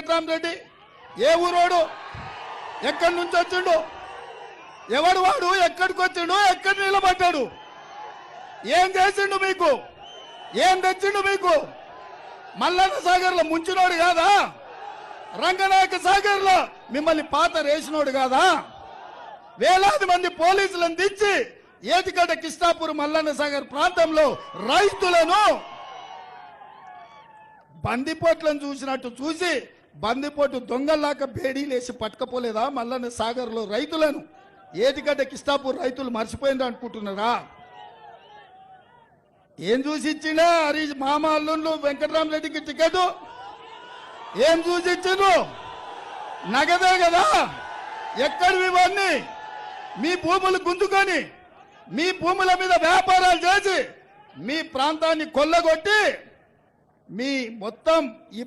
వెంకట్రామరెడ్డి ఏ ఊరోడు, ఎక్కడి నుంచి వచ్చిండు, ఎవడు వాడు, ఎక్కడికి వచ్చిండు, ఎక్కడ నిలబడ్డాడు, ఏం చేసిండు మీకు, ఏం తెచ్చిండు మీకు? మల్లన్న సాగర్లో ముంచినోడు కాదా? రంగనాయక సాగర్లో మిమ్మల్ని పాత రేసినోడు కాదా? వేలాది మంది పోలీసులను దించి ఏటిగడ్డ కిష్టాపూర్ మల్లన్న సాగర్ ప్రాంతంలో రైతులను బందిపోట్లను చూసినట్టు చూసి బందిపోటు దొంగల్లాక బేడీలేసి పట్టుకపోలేదా? మల్లన్న సాగర్లో రైతులను ఏటిగడ్డ కిష్టాపూర్ రైతులు మర్చిపోయింది అనుకుంటున్నారా? ఏం చూసి ఇచ్చిండే హరీష్ మామ అల్లుళ్ళు వెంకటరామరెడ్డికి టికెట్? ఏం చూసి ఇచ్చిండ్రు? నగదే కదా. ఎక్కడివి ఇవన్నీ? మీ భూములు గుంజుకొని మీ భూముల మీద వ్యాపారాలు చేసి మీ ప్రాంతాన్ని కొల్లగొట్టి మీ మొత్తం ఈ